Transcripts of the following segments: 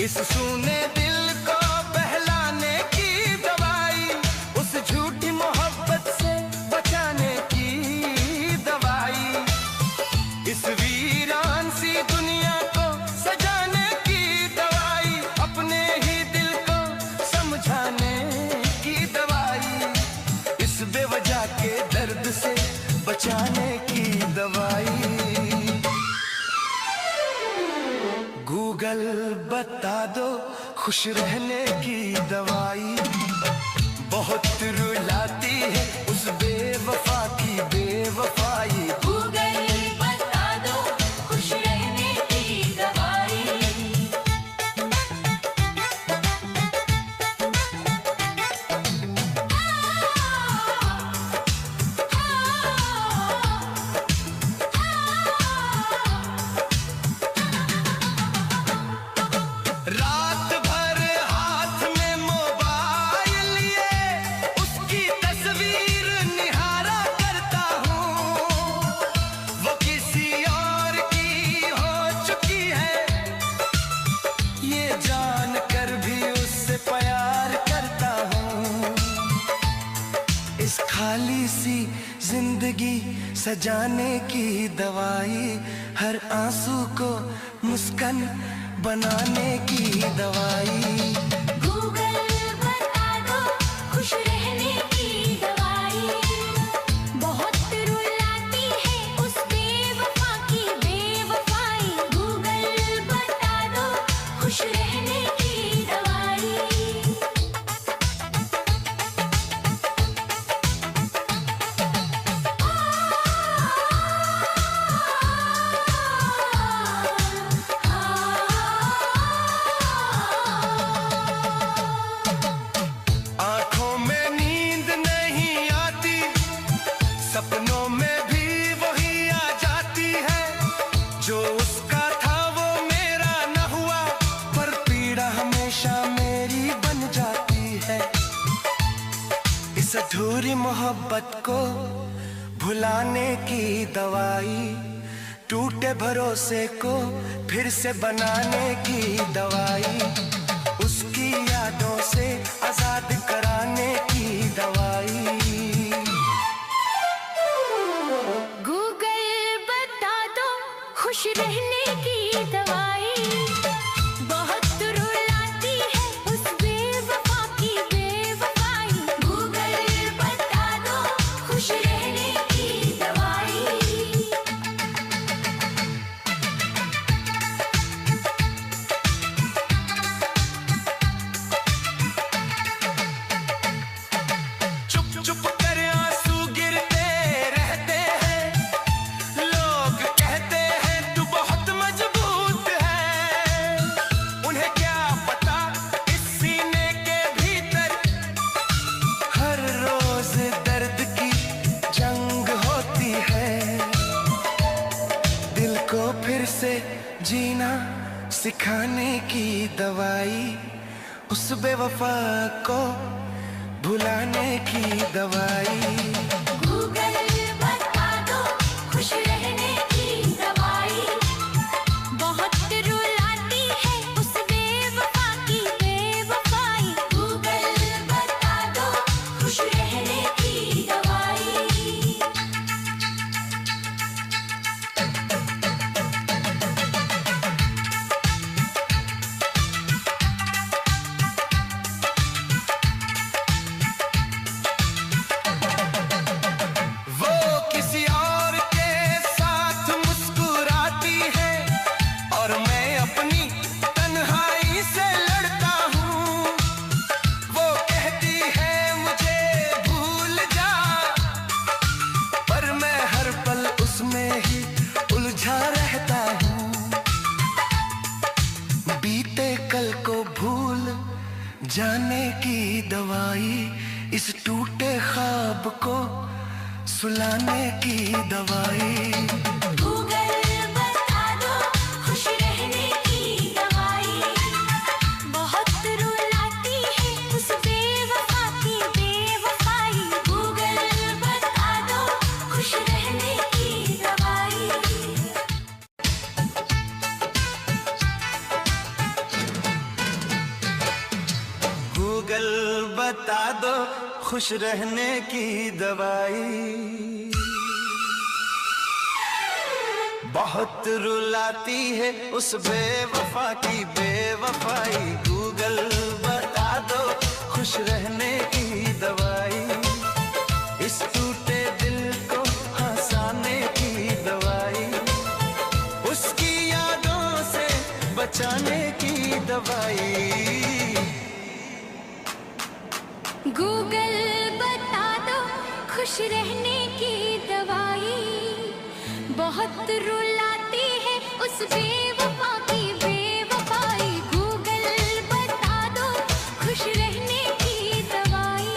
इस सूने दिल को बहलाने की दवाई, उस झूठी मोहब्बत से बचाने की दवाई, इस वीरान सी दुनिया को सजाने की दवाई, अपने ही दिल को समझाने की दवाई, इस बेवजह के दर्द से बचाने की दवाई। गूगल बता दो खुश रहने की दवाई, बहुत रुलाती है उस बेवफा की बेवफाई। गूगल बता दो खुश रहने की दवाई। रात भर हाथ में मोबाइल लिए उसकी तस्वीर निहारा करता हूँ, वो किसी और की हो चुकी है, ये जान कर भी उससे प्यार करता हूँ। इस खाली सी जिंदगी सजाने की दवाई, हर आंसू को मुस्कान बनाने की दवाई। गूगल बता दो खुश रहने की दवाई, बहुत रुलाती है उस बेवफा की बेवफाई। गूगल बता दो खुश रहने की दवाई। आंखों में नींद नहीं आती, सपनों में भी वही आ जाती है, जो उसका था वो मेरा न हुआ, पर पीड़ा हमेशा मेरी बन जाती है। इस अधूरी मोहब्बत को भुलाने की दवाई, टूटे भरोसे को फिर से बनाने की दवाई, उसकी यादों से आजाद कराने की दवाई। गूगल बता दो खुश रहने की दवाई, बहुत रुलाती है उस बेवफा की बेवफाई। गूगल बता दो खुश रहने की दवाई। चुप चुप कर आंसू गिरते रहते हैं, लोग कहते हैं तू बहुत मजबूत है, उन्हें क्या पता इस सीने के भीतर हर रोज दर्द की जंग होती है। दिल को फिर से जीना सिखाने की दवाई, उस बेवफा को भुलाने की दवाई। गूगल बता दो खुश रहने की दवाई, बहुत रुलाती है उस बेवफा की बेवफाई। गूगल बता दो खुश रहने की दवाई। वो किसी और के साथ मुस्कुराती है और मैं अपनी तन्हाई से लड़ता हूँ, वो कहती है मुझे भूल जा, पर मैं हर पल उसमें ही उलझा रहता हूँ। बीते कल को भूल जाने की दवाई, इस टूटे ख्वाब को सुलाने की दवाई। गूगल बता दो खुश रहने की दवाई, बहुत रुलाती है उस बेवफा की बेवफाई। गूगल बता दो खुश रहने की दवाई। खुश रहने की दवाई। बहुत रुलाती है उस बेवफा की बेवफाई, गूगल बता दो खुश रहने की दवाई। इस टूटे दिल को हंसाने की दवाई, उसकी यादों से बचाने की दवाई। गूगल बता दो खुश रहने की दवाई, बहुत रुलाती है उस बेवफा की बेवफाई। गूगल बता दो खुश रहने की दवाई।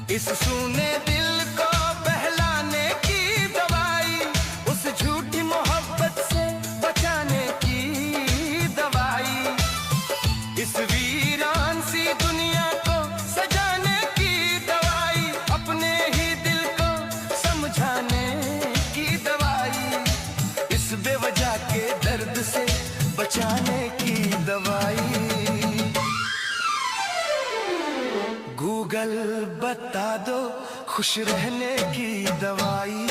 इस सूने दिल को बहलाने की दवाई, उस झूठी मोहब्बत से बचाने की दवाई। इस वीरान सी दुनिया को सजाने की दवाई, अपने ही दिल को समझाने की दवाई। इस बेवजह के दर्द से बचाने की दवाई। गूगल बता दो खुश रहने की दवाई,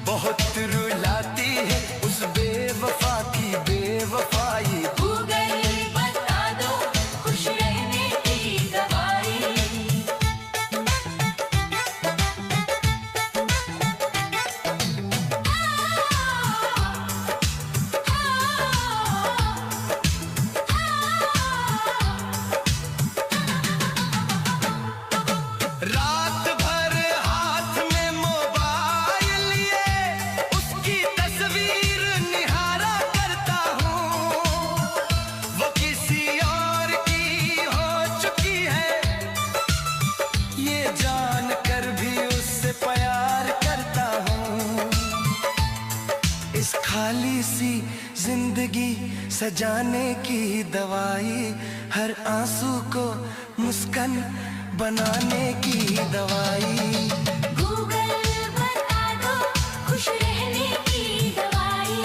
बहुत रुलाती है उस बेवफा की बेवफाई। गूगल बता दो खुश रहने की दवाई। रात भर हाथ में मोबाइल लिए उसकी तस्वीर निहारा करता हूँ। वो किसी और की हो चुकी है, ये जान कर भी उससे प्यार करता हूँ। इस खाली सी जिंदगी सजाने की दवाई, हर आंसू को मुस्कान बनाने की दवाई। गूगल बता दो खुश रहने की दवाई,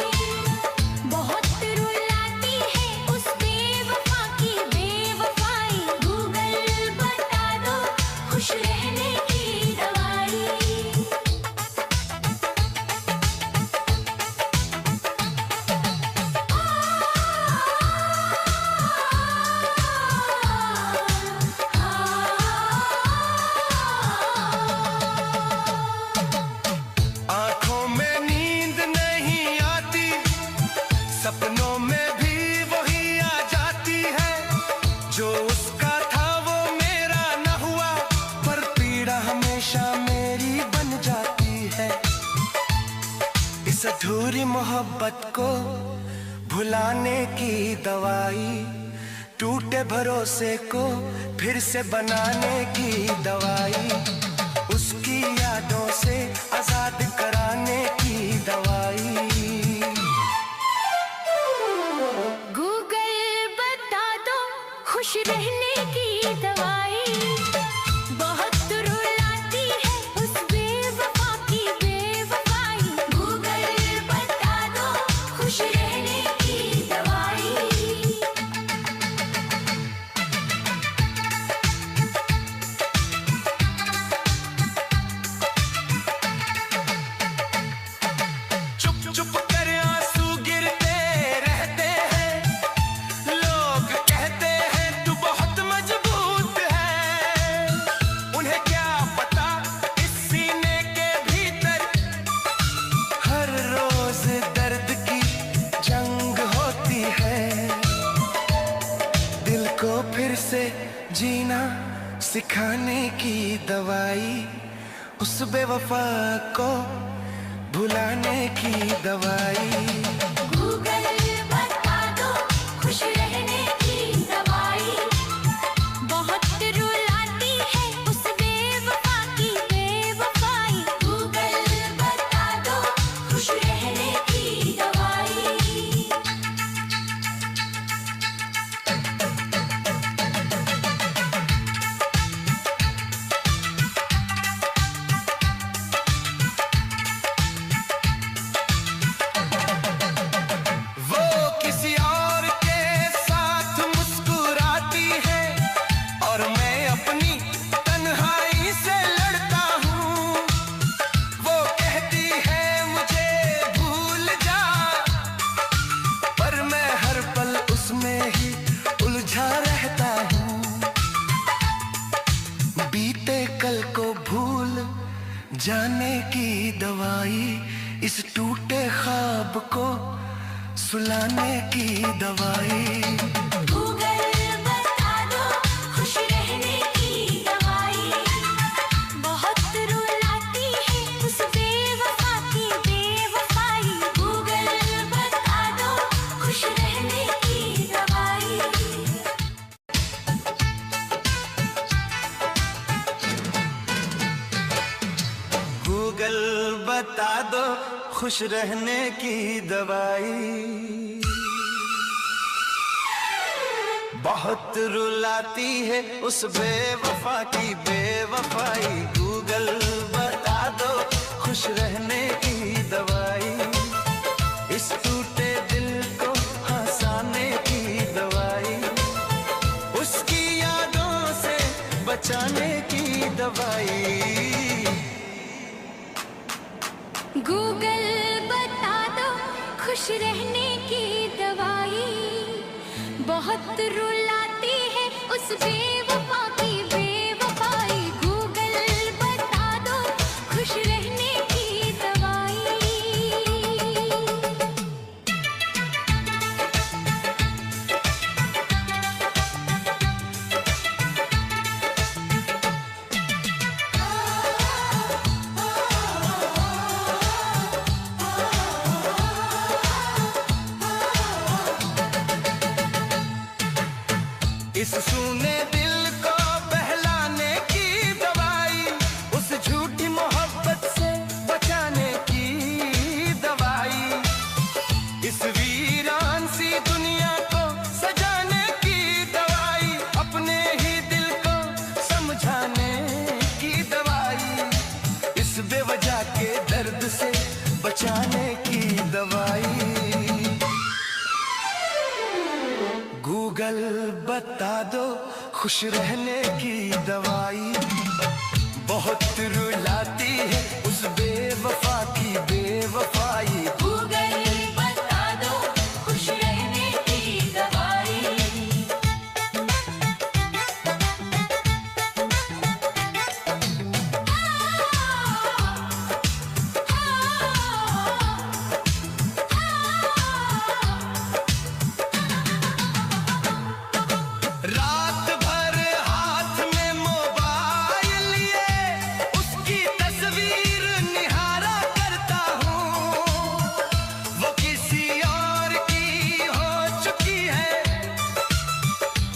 बहुत रुलाती है उस बेवफा की बेवफाई। गूगल बता दो खुश रहने की दवाई। आंखों में नींद नहीं आती, सपनों में भी वही आ जाती है। जो उसका था वो मेरा न हुआ, पर पीड़ा हमेशा मेरी बन जाती है। इस अधूरी मोहब्बत को भुलाने की दवाई, टूटे भरोसे को फिर से बनाने की दवाई। उसकी यादों से आजाद कराने की दवाई। गूगल बता दो खुश रहने की दवाई, बहुत रुलाती है उस बेवफा की बेवफाई। गूगल बता दो खुश रहने की दवाई। चुप चुप कर आंसू गिरते रहते हैं, लोग कहते हैं तू बहुत मजबूत है। उन्हें क्या पता इस सीने के भीतर हर रोज दर्द की जंग होती है। दिल को फिर से जीना सिखाने की दवाई, उस बेवफा को भुलाने की दवाई। गूगल बता दो खुश रहने की दवाई, बहुत रुलाती है उस बेवफा की बेवफाई। गूगल बता दो खुश रहने की दवाई। जाने की दवाई, इस टूटे ख्वाब को सुलाने की दवाई। गूगल बता दो खुश रहने की दवाई, बहुत रुलाती है उस बेवफा की बेवफाई। गूगल बता दो खुश रहने की दवाई। गूगल बता दो खुश रहने की दवाई, बहुत रुलाती है उस बेवफा की बेवफाई। गूगल बता दो खुश रहने की दवाई, इस टूटे दिल को हंसाने की दवाई, उसकी यादों से बचाने की दवाई। गूगल बता दो खुश रहने की दवाई, बहुत रुलाती है उस बेवफा की बेवफाई। गूगल बता दो खुश रहने की दवाई। इस सूने दिल को बहलाने की दवाई, उस झूठी मोहब्बत से बचाने की दवाई, इस वीरान सी दुनिया को सजाने की दवाई, अपने ही दिल को समझाने की दवाई, इस बेवजह के दर्द से बचाने की दवाई। गूगल बता दो खुश रहने की दवाई, बहुत रुलाती है उस बेवफा की बेवफाई। गूगल बता दो खुश रहने की दवाई। रात भर हाथ में मोबाइल लिए उसकी तस्वीर निहारा करता हूँ, वो किसी और की हो चुकी है,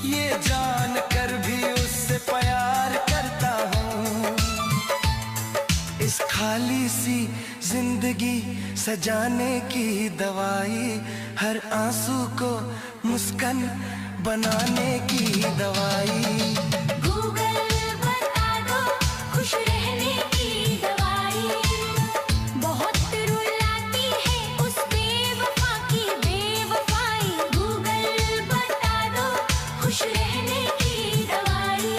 ये जान कर भी उससे प्यार करता हूँ। इस खाली सी जिंदगी सजाने की दवाई, हर आंसू को मुस्कान बनाने की दवाई। गूगल बता दो खुश रहने की दवाई, बहुत रुलाती है उस बेवफा की बेवफाई। गूगल बता दो खुश रहने की दवाई।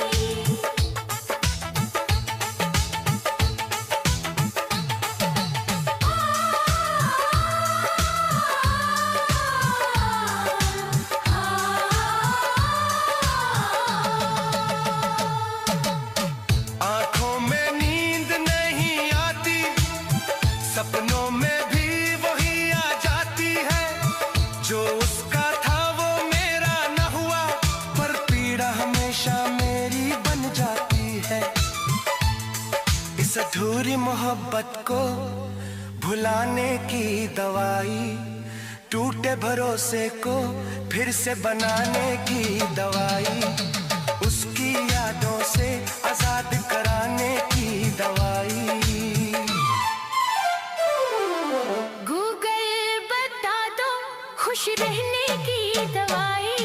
आंखों में नींद नहीं आती, सपनों में भी वही आ जाती है, जो उसका था वो मेरा न हुआ, पर पीड़ा हमेशा मेरी बन जाती है। इस अधूरी मोहब्बत को भुलाने की दवाई, टूटे भरोसे को फिर से बनाने की दवाई, उसकी यादों से आजाद कराने की दवाई। गूगल बता दो खुश रहने की दवाई।